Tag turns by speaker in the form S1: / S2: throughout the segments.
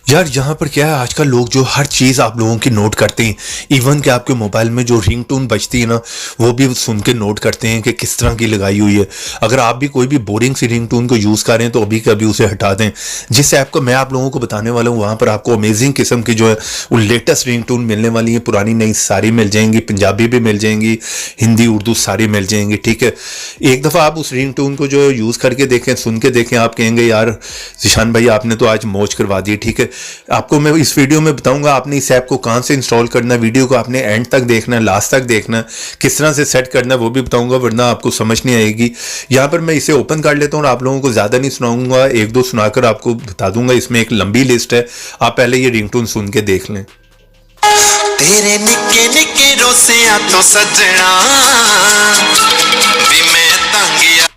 S1: यार यहाँ पर क्या है, आजकल लोग जो हर चीज़ आप लोगों की नोट करते हैं, इवन कि आपके मोबाइल में जो रिंगटोन बजती है ना, वो भी सुन के नोट करते हैं कि किस तरह की लगाई हुई है। अगर आप भी कोई भी बोरिंग सी रिंगटोन को यूज़ कर रहे हैं तो अभी कभी उसे हटा दें। जिस ऐप को मैं आप लोगों को बताने वाला हूँ, वहाँ पर आपको अमेजिंग किस्म की जो है वो लेटेस्ट रिंगटोन मिलने वाली है। पुरानी नई सारी मिल जाएंगी, पंजाबी भी मिल जाएंगी, हिंदी उर्दू सारी मिल जाएंगी। ठीक है, एक दफ़ा आप उस रिंगटोन को जो यूज़ करके देखें, सुन के देखें, आप कहेंगे यार जिशान भाई आपने तो आज मौज करवा दी। ठीक है, आपको मैं इस वीडियो में बताऊंगा आपने इस ऐप को कहां से इंस्टॉल करना है। वीडियो को आपने एंड तक देखना है, लास्ट तक देखना है, किस तरह से सेट करना है वो भी बताऊंगा, वरना आपको समझ नहीं आएगी। यहां पर मैं इसे ओपन कर लेता हूं और आप लोगों को ज़्यादा नहीं सुनाऊंगा, एक दो सुनाकर आपको बता दूंगा। इसमें एक लंबी लिस्ट है, आप पहले ये रिंगटोन सुन के देख लें।
S2: तेरे निक्के निक्के रोसियां तो सजना भी मैं तंगिया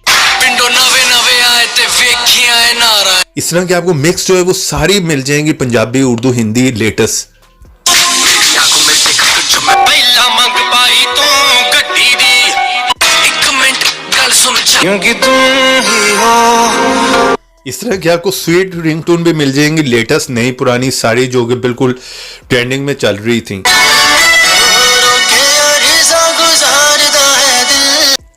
S2: पिंडो नवे नवे आए ते वेखियां ए नारा।
S1: इस तरह की आपको मिक्स जो है वो सारी मिल जाएंगी, पंजाबी उर्दू हिंदी लेटेस्ट।
S2: पहला मंग पाई तू गड्डी दी, एक मिनट गल सुन क्योंकि तुम ही हो।
S1: इस तरह की आपको स्वीट रिंगटोन भी मिल जाएंगी, लेटेस्ट नई पुरानी सारी, जो कि बिल्कुल ट्रेंडिंग में चल रही थी।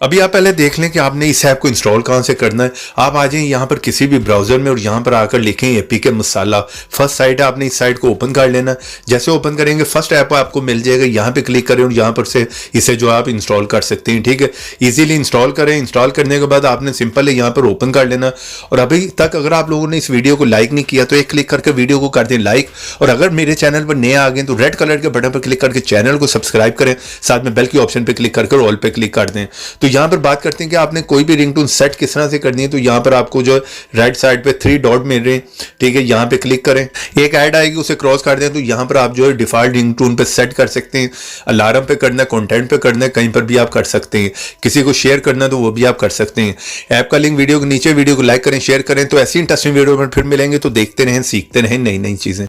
S1: अभी आप पहले देख लें कि आपने इस ऐप को इंस्टॉल कहाँ से करना है। आप आ जाएं यहाँ पर किसी भी ब्राउजर में और यहाँ पर आकर लिखें एपीके मसाला। फर्स्ट साइट है, आपने इस साइट को ओपन कर लेना। जैसे ओपन करेंगे फर्स्ट ऐप आपको मिल जाएगा, यहाँ पे क्लिक करें और यहाँ पर से इसे जो आप इंस्टॉल कर सकते हैं। ठीक है, ईजिली इंस्टॉल करें। इंस्टॉल करने के बाद आपने सिंपल है यहाँ पर ओपन कर लेना। और अभी तक अगर आप लोगों ने इस वीडियो को लाइक नहीं किया तो एक क्लिक करके वीडियो को कर दें लाइक। और अगर मेरे चैनल पर नए आ गए तो रेड कलर के बटन पर क्लिक करके चैनल को सब्सक्राइब करें, साथ में बेल की ऑप्शन पर क्लिक करके ऑल पे क्लिक कर दें। तो यहाँ पर बात करते हैं कि आपने कोई भी रिंगटोन सेट किस तरह से करनी है। तो यहाँ पर आपको जो राइट साइड पे 3 डॉट मिल रहे हैं, ठीक है, यहाँ पे क्लिक करें, एक ऐड आएगी उसे क्रॉस कर दें। तो यहाँ पर आप जो है डिफॉल्ट रिंगटोन पे सेट कर सकते हैं। अलार्म पे करना है, कंटेंट पे करना है, कहीं पर भी आप कर सकते हैं। किसी को शेयर करना है तो वो भी आप कर सकते हैं। ऐप का लिंक वीडियो के नीचे, वीडियो को लाइक करें, शेयर करें। तो ऐसी इंटरेस्टिंग वीडियो में फिर मिलेंगे, तो देखते रहें, सीखते रहें नई नई चीजें।